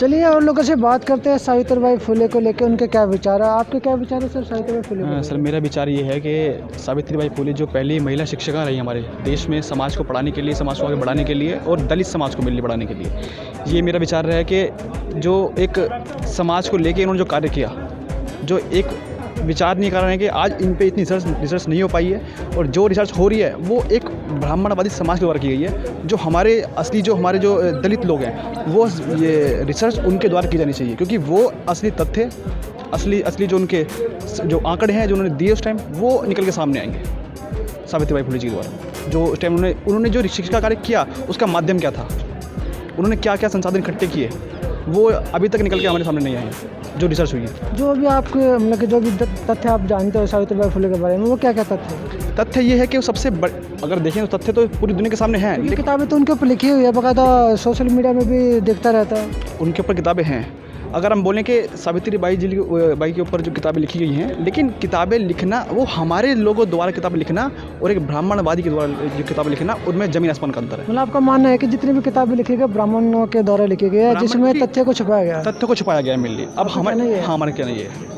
चलिए और लोगों से बात करते हैं सावित्रीबाई फुले को लेकर, उनके क्या विचार है। आपके क्या विचार है सर सावित्रीबाई फुले को? सर मेरा विचार ये है कि सावित्रीबाई फुले जो पहली महिला शिक्षिका रही हमारे देश में, समाज को पढ़ाने के लिए, समाज को आगे बढ़ाने के लिए और दलित समाज को मिलने बढ़ाने के लिए, ये मेरा विचार है कि जो एक समाज को लेके इन्होंने जो कार्य किया, जो एक विचार नहीं कर रहे हैं कि आज इन पे इतनी रिसर्च नहीं हो पाई है, और जो रिसर्च हो रही है वो एक ब्राह्मणवादी समाज के द्वारा की गई है। जो हमारे असली जो हमारे जो दलित लोग हैं, वो ये रिसर्च उनके द्वारा की जानी चाहिए, क्योंकि वो असली तथ्य, असली जो उनके जो आंकड़े हैं जो उन्होंने दिए उस टाइम, वो निकल के सामने आएंगे सावित्रीबाई फुले जी के द्वारा। जो उस टाइम उन्होंने जो शिक्षा कार्य किया, उसका माध्यम क्या था, उन्होंने क्या क्या संसाधन इकट्ठे किए, वो अभी तक निकल के हमारे सामने नहीं आए हैं जो रिसर्च हुई है। जो भी आपके मतलब कि जो भी तथ्य आप जानते हो सावित्रीबाई फुले के बारे में, वो क्या क्या तथ्य है? तथ्य ये है कि वो सबसे अगर देखें तो तथ्य तो पूरी दुनिया के सामने हैं, ये लेकिन किताबें तो उनके ऊपर लिखी हुई है, बकायदा सोशल मीडिया में भी दिखता रहता है। उनके ऊपर किताबें हैं। अगर हम बोलें कि सावित्रीबाई बाई के ऊपर जो किताबें लिखी गई हैं, लेकिन किताबें लिखना, वो हमारे लोगों द्वारा किताबें लिखना और एक ब्राह्मणवादी के द्वारा जो किताबें लिखना, उनमें जमीन आसमान का अंतर है। मतलब आपका मानना है कि जितनी भी किताबें लिखी गई ब्राह्मणों के द्वारा लिखी गई है, जिसमें तथ्य को छुपाया गया है। तथ्य को छुपाया गया है मेनली। अब हमारे क्या नहीं है।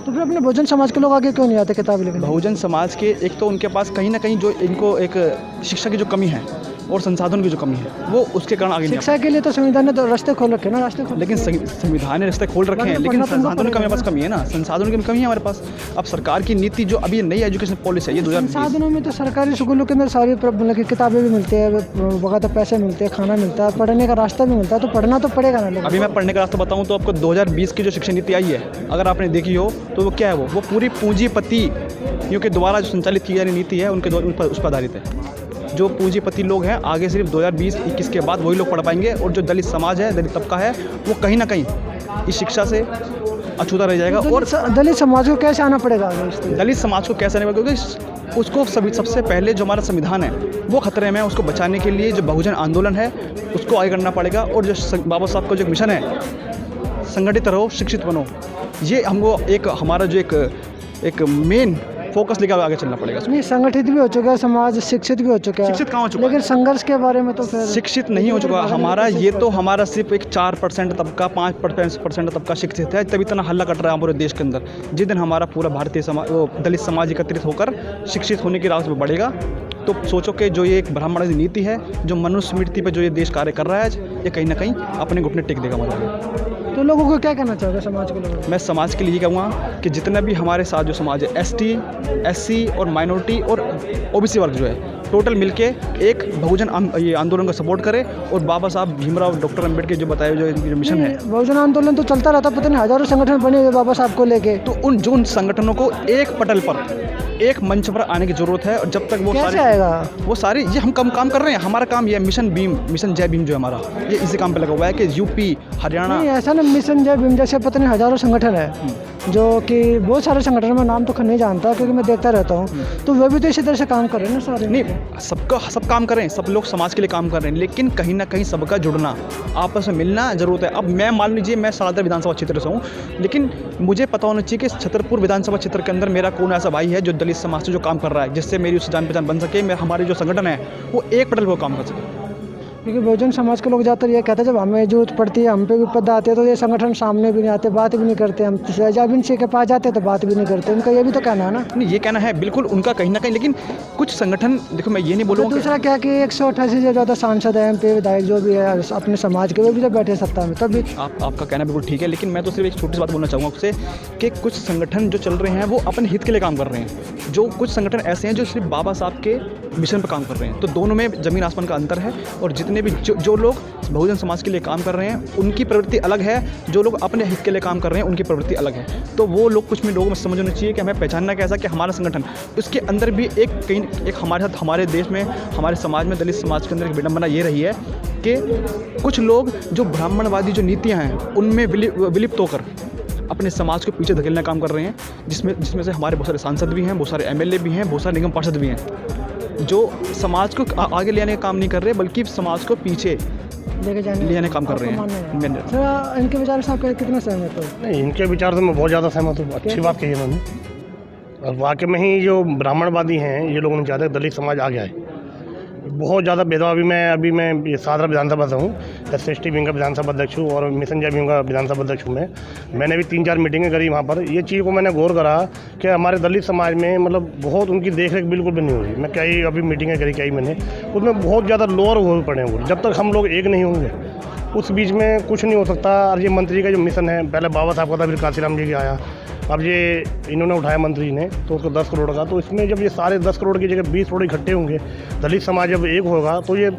तो फिर अपने बहुजन समाज के लोग आगे क्यों नहीं आते किताब लिखने? बहुजन समाज के एक तो उनके पास कहीं ना कहीं जो इनको एक शिक्षा की जो कमी है और संसाधन की जो कमी है, वो उसके कारण आगे नहीं आ शिक्षा के लिए तो संविधान ने तो रास्ते खोल रखे ना, रास्ते खोल। लेकिन संविधान ने रास्ते खोल रखे हैं, लेकिन संसाधनों की हमारे पास कमी है ना, संसाधनों की कमी है हमारे पास। अब सरकार की नीति जो अभी नई एजुकेशन पॉलिसी है, ये 2020 संसाधनों में तो सरकारी स्कूलों के अंदर सारी मतलब कि किताबें भी मिलती है, बकायदा पैसे मिलते हैं, खाना मिलता है, पढ़ने का रास्ता भी मिलता है, तो पढ़ना तो पड़ेगा ना लोग। अभी मैं पढ़ने का रास्ता बताऊं तो आपको 2020 की जो शिक्षा नीति आई है, अगर आपने देखी हो तो वो क्या है, वो पूरी पूंजीपतियों के द्वारा जो संचालित की जा रही नीति है, उनके द्वारा उस पर आधारित है। जो पूंजीपति लोग हैं, आगे सिर्फ 2020-21 के बाद वही लोग पढ़ पाएंगे, और जो दलित समाज है, दलित तबका है, वो कहीं ना कहीं इस शिक्षा से अछूता रह जाएगा। और दलित समाज को कैसे आना पड़ेगा? दलित समाज को कैसे आने पड़ेगा, क्योंकि उसको सबसे पहले जो हमारा संविधान है वो खतरे में है। उसको बचाने के लिए जो बहुजन आंदोलन है, उसको आगे करना पड़ेगा। और जो बाबा साहब का जो मिशन है, संगठित रहो, शिक्षित बनो, ये हमको एक हमारा जो एक मेन फोकस लेकर आगे चलना पड़ेगा। नहीं, संगठित भी हो चुका है समाज, शिक्षित भी हो चुका है। शिक्षित कहाँ हो चुका है? लेकिन संघर्ष के बारे में तो फिर शिक्षित नहीं हो चुका हमारा। ये तो हमारा सिर्फ एक 4% तबका, 5% तबका शिक्षित है, तभी इतना हल्ला कट रहा है पूरे देश के अंदर। जिस दिन हमारा पूरा भारतीय समाज, दलित समाज एकत्रित होकर शिक्षित होने की रास्ते पर बढ़ेगा, तो सोचो कि जो ये एक ब्राह्मण नीति है, जो मनुस्मृति पर जो ये देश कार्य कर रहा है, ये कहीं ना कहीं अपने घुटने टेक देगा हमारे। तो लोगों को क्या कहना चाहोगे, समाज के लोगों को? मैं समाज के लिए ये कहूँगा कि जितना भी हमारे साथ जो समाज है, ST, SC और माइनॉरिटी और OBC वर्ग जो है, टोटल मिलके एक बहुजन ये आंदोलन को सपोर्ट करे, और बाबा साहब भीमराव डॉक्टर अम्बेडकर जो बताए जो मिशन है। बहुजन आंदोलन तो चलता रहता, पता नहीं हजारों संगठन बने हुए बाबा साहब को लेके। तो उन संगठनों को एक पटल पर, एक मंच पर आने की जरूरत है। और जब तक वो कैसे आएगा? वो सारे ये हम काम कर रहे हैं। हमारा काम ये मिशन जय भीम जो है हमारा, ये इसी काम पे लगा हुआ है कि UP, हरियाणा। नहीं, ऐसा ना, मिशन जय भीम जैसे पता नहीं हजारों संगठन है, जो कि बहुत सारे संगठन में नाम तो नहीं जानता, क्योंकि मैं देखता रहता हूँ, तो वो भी तो इसी तरह से काम कर रहे हैं ना सारे। नहीं, सब काम कर रहे हैं, सब लोग समाज के लिए काम कर रहे हैं, लेकिन कहीं ना कहीं सबका जुड़ना, आपस में मिलना जरूरत है। अब मैं मान लीजिए मैं सालादर विधानसभा क्षेत्र से हूँ, लेकिन मुझे पता होना चाहिए कि छतरपुर विधानसभा क्षेत्र के अंदर मेरा कौन ऐसा भाई है जो दलित समाज से जो काम कर रहा है, जिससे मेरी उससे जान पहचान बन सके, हमारे जो संगठन है वो एक पटल पर काम कर सके। क्योंकि बहुजन समाज के लोग ज़्यादातर ये कहते हैं जब हमें जरूरत पड़ती है, हम पे विपदा आती है, तो ये संगठन सामने भी नहीं आते, बात भी नहीं करते। हम जब इनसे के पास जाते हैं तो बात भी नहीं करते। उनका ये भी तो कहना है ना? नहीं, ये कहना है बिल्कुल उनका कहीं ना कहीं, लेकिन कुछ संगठन, देखो मैं ये नहीं बोलूँगा। तो दूसरा क्या कि 188 से ज़्यादा सांसद है, MP विधायक जो भी है अपने समाज के, वो भी जब बैठे सत्ता में, तभी आपका कहना बिल्कुल ठीक है, लेकिन मैं तो सिर्फ एक छोटी सी बात बोलना चाहूँगा आपसे कि कुछ संगठन जो चल रहे हैं वो अपने हित के लिए काम कर रहे हैं। जो कुछ संगठन ऐसे हैं जो सिर्फ बाबा साहब के मिशन पर काम कर रहे हैं, तो दोनों में ज़मीन आसमान का अंतर है। और जितने भी जो लोग बहुजन समाज के लिए काम कर रहे हैं, उनकी प्रवृत्ति अलग है, जो लोग अपने हित के लिए काम कर रहे हैं उनकी प्रवृत्ति अलग है। तो वो लोग, कुछ में लोगों में समझ होना चाहिए कि हमें पहचानना कैसा कि हमारा संगठन, उसके अंदर भी एक हमारे साथ, हमारे देश में, हमारे समाज में, दलित समाज के अंदर एक विडंबना ये रही है कि कुछ लोग जो ब्राह्मणवादी जो नीतियाँ हैं उनमें विलिप्त होकर अपने समाज को पीछे धकेलने का काम कर रहे हैं, जिसमें से हमारे बहुत सारे सांसद भी हैं, बहुत सारे MLA भी हैं, बहुत सारे निगम पार्षद भी हैं, जो समाज को आगे ले आने का काम नहीं कर रहे, बल्कि समाज को पीछे ले जाने काम कर रहे हैं। सर, इनके विचार से आप कितना सहमत हो? नहीं, इनके विचार से मैं बहुत ज़्यादा सहमत हूँ। अच्छी बात कही इन्होंने, और वाकई में ही जो ब्राह्मणवादी हैं ये लोगों ने ज़्यादा दलित समाज आ गया है, बहुत ज़्यादा भेदभाव। अभी मैं ये सादरा विधानसभा से हूँ, SC/ST विंग का विधानसभा अध्यक्ष हूँ और मिशन जय विंग का विधानसभा अध्यक्ष हूँ मैंने भी 3-4 मीटिंगें करी वहाँ पर। ये चीज़ को मैंने गौर करा कि हमारे दलित समाज में मतलब बहुत उनकी देख रेख बिल्कुल भी नहीं हो रही। मैं कई अभी मीटिंगें करी कई मैंने, उसमें बहुत ज़्यादा लोअर हो पड़े हैं वो। जब तक हम लोग एक नहीं होंगे उस बीच में कुछ नहीं हो सकता। और ये मंत्री का जो मिशन है, पहले बाबा साहब का था, फिर काशीराम जी का आया, अब ये इन्होंने उठाया मंत्री ने तो उसको 10 करोड़ का। तो इसमें जब ये सारे 10 करोड़ की जगह 20 करोड़ इकट्ठे होंगे, दलित समाज जब एक होगा तो ये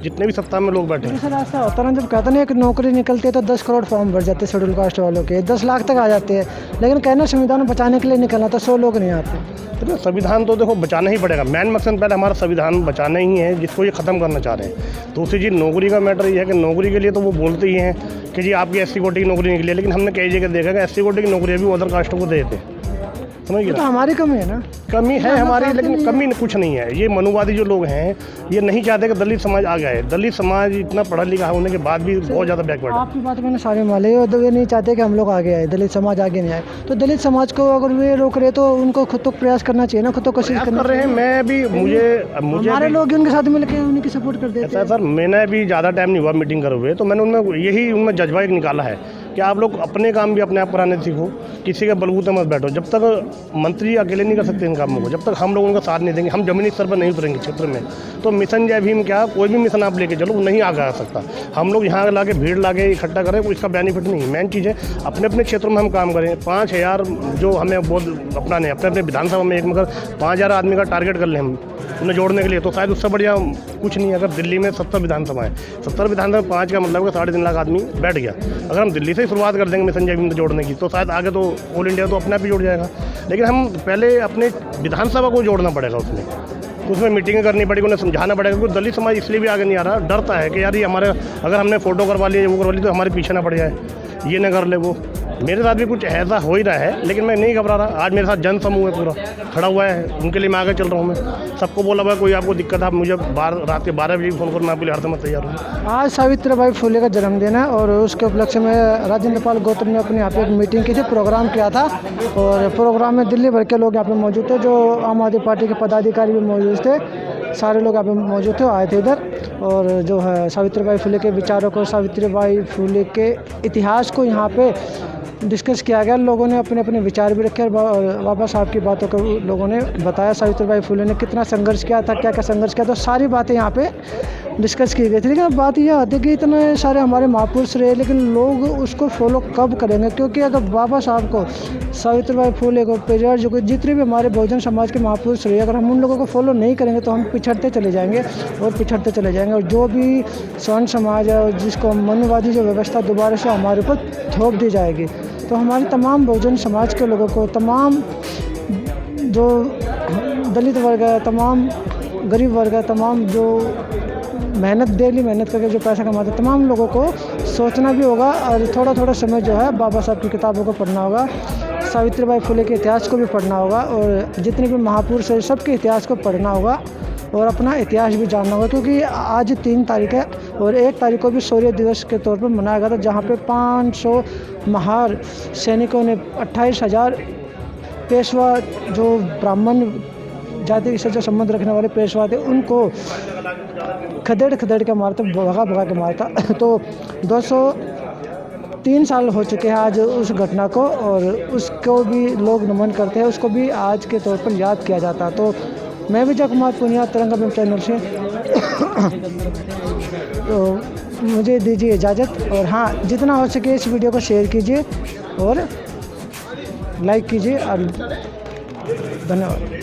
जितने भी सत्ता में लोग बैठे हैं। सर ऐसा होता है ना, जब कहते हैं एक नौकरी निकलती है तो 10 करोड़ फॉर्म भर जाते हैं शेड्यूल कास्ट वालों के, 10 लाख तक आ जाते हैं, लेकिन कहना संविधान बचाने के लिए निकलना तो 100 लोग नहीं आते। तो संविधान तो देखो बचाना ही पड़ेगा। मेन मकसद पहले हमारा संविधान बचाना ही है, जिसको ये ख़त्म करना चाह रहे हैं। दूसरी चीज़ नौकरी का मैटर ये है कि नौकरी के लिए तो वो बोलते ही हैं कि जी आपकी SC कोटी की नौकरी निकली है, लेकिन हमने कई जगह देखा कि SC कोटी की नौकरी भी अदर कास्टों को देते हैं। समझिए तो हमारी कमी है ना, कमी है हमारी, लेकिन कमी कुछ नहीं है। ये मनुवादी जो लोग हैं ये नहीं चाहते कि दलित समाज आगे आए। दलित समाज इतना पढ़ा लिखा होने के बाद भी बहुत ज़्यादा बैकवर्ड है। आपकी बात मैंने सारी मान ली, और ये नहीं चाहते कि हम लोग आगे आए, दलित समाज आगे नहीं आए। तो दलित समाज को अगर वे रोक रहे तो उनको खुद तो प्रयास करना चाहिए ना, खुद तो कोशिश कर रहे हैं। मैं भी मुझे हमारे लोग उनके साथ मिलकर उनकी सपोर्ट कर देते हैं। सर मैंने भी ज़्यादा टाइम नहीं हुआ मीटिंग करे हुए, तो मैंने उनमें जज्बा एक निकाला है कि आप लोग अपने काम भी अपने आप कराने सीखो, किसी के बलबूते मत बैठो। जब तक मंत्री अकेले नहीं कर सकते इन कामों को, जब तक हम लोग उनका साथ नहीं देंगे, हम जमीनी स्तर पर नहीं उतरेंगे क्षेत्र में, तो मिशन जय भीम क्या कोई भी मिशन आप लेके चलो वो नहीं आगे आ सकता। हम लोग यहाँ ला के भीड़ ला के इकट्ठा करें, वो इसका बेनिफिट नहीं है। मेन चीज़ है अपने अपने क्षेत्रों में हम काम करें। 5000 जो हमें बहुत अपनाने अपने अपने विधानसभा में एक मगर 5000 आदमी का टारगेट कर लें हम उन्हें जोड़ने के लिए, तो शायद उससे बढ़िया कुछ नहीं है। अगर दिल्ली में 70 विधानसभा है, 70 विधानसभा 5 का मतलब है 3.5 लाख आदमी बैठ गया। अगर हम दिल्ली से ही शुरुआत कर देंगे मिशन जय भीम जोड़ने की, तो शायद आगे तो ऑल इंडिया तो अपने आप ही जुड़ जाएगा। लेकिन हम पहले अपने विधानसभा को जोड़ना पड़ेगा, उसमें मीटिंगें करनी पड़ेगी, उन्हें समझाना पड़ेगा। क्योंकि दलित समाज इसलिए भी आगे नहीं आ रहा, डरता है कि यार ये हमारे अगर हमने फ़ोटो करवा लिया वो करवा ली तो हमारे पीछे ना पड़ जाए, ये ना कर ले वो। मेरे साथ भी कुछ ऐसा हो ही रहा है, लेकिन मैं नहीं घबरा रहा। आज मेरे साथ जन समूह है पूरा खड़ा हुआ है, उनके लिए मैं आगे चल रहा हूँ। मैं सबको बोला हुआ कोई आपको दिक्कत है आप मुझे रात के 12 बजे फ़ोन करो, मैं आपके लिए हर समय तैयार हूँ। आज सावित्रीबाई फुले का जन्मदिन है और उसके उपलक्ष्य में राजेंद्र पाल गौतम ने अपने यहाँ पे एक मीटिंग की थी, प्रोग्राम किया था। और प्रोग्राम में दिल्ली भर के लोग यहाँ पे मौजूद थे, जो आम आदमी पार्टी के पदाधिकारी भी मौजूद थे, सारे लोग यहाँ पे मौजूद थे, आए थे इधर। और जो है सावित्रीबाई फुले के विचारों को, सावित्रीबाई फुले के इतिहास को यहाँ पे डिस्कस किया गया। लोगों ने अपने अपने विचार भी रखे और बाबा साहब की बातों को लोगों ने बताया। सावित्रीबाई फुले ने कितना संघर्ष किया था, क्या क्या संघर्ष किया, तो सारी बातें यहाँ पे डिस्कस की गई थी। लेकिन बात यह आती है कि इतने सारे हमारे महापुरुष रहे, लेकिन लोग उसको फॉलो कब करेंगे? क्योंकि अगर बाबा साहब को, सावित्रीबाई फुले को, पेरियार जी को, जितने भी हमारे बहुजन समाज के महापुरुष रहे, अगर हम उन लोगों को फॉलो नहीं करेंगे तो हम पिछड़ते चले जाएंगे और पिछड़ते चले जाएंगे। और जो भी स्वर्ण समाज है, जिसको मनुवादी जो व्यवस्था दोबारा से हमारे ऊपर थोप दी जाएगी, तो हमारे तमाम बहुजन समाज के लोगों को, तमाम जो दलित वर्ग है, तमाम गरीब वर्ग है, तमाम जो मेहनत डेली मेहनत करके जो पैसा कमाते हैं, तमाम लोगों को सोचना भी होगा और थोड़ा थोड़ा समय जो है बाबा साहब की किताबों को पढ़ना होगा, सावित्रीबाई फुले के इतिहास को भी पढ़ना होगा और जितने भी महापुरुष हैं सबके इतिहास को पढ़ना होगा और अपना इतिहास भी जानना होगा। क्योंकि आज 3 तारीख है और 1 तारीख को भी शौर्य दिवस के तौर पर मनाया गया था, जहाँ पे 500 महार सैनिकों ने 28,000 पेशवा जो ब्राह्मण जाति से जो संबंध रखने वाले पेशवा थे उनको खदेड़ के मारते, भगा के मारता। तो 203 साल हो चुके हैं आज उस घटना को और उसको भी लोग नमन करते हैं, उसको भी आज के तौर पर याद किया जाता। तो मैं विजय कुमार पुनिया, तिरंगा फिल्म चैनल से तो मुझे दीजिए इजाज़त। और हाँ, जितना हो सके इस वीडियो को शेयर कीजिए और लाइक कीजिए और धन्यवाद।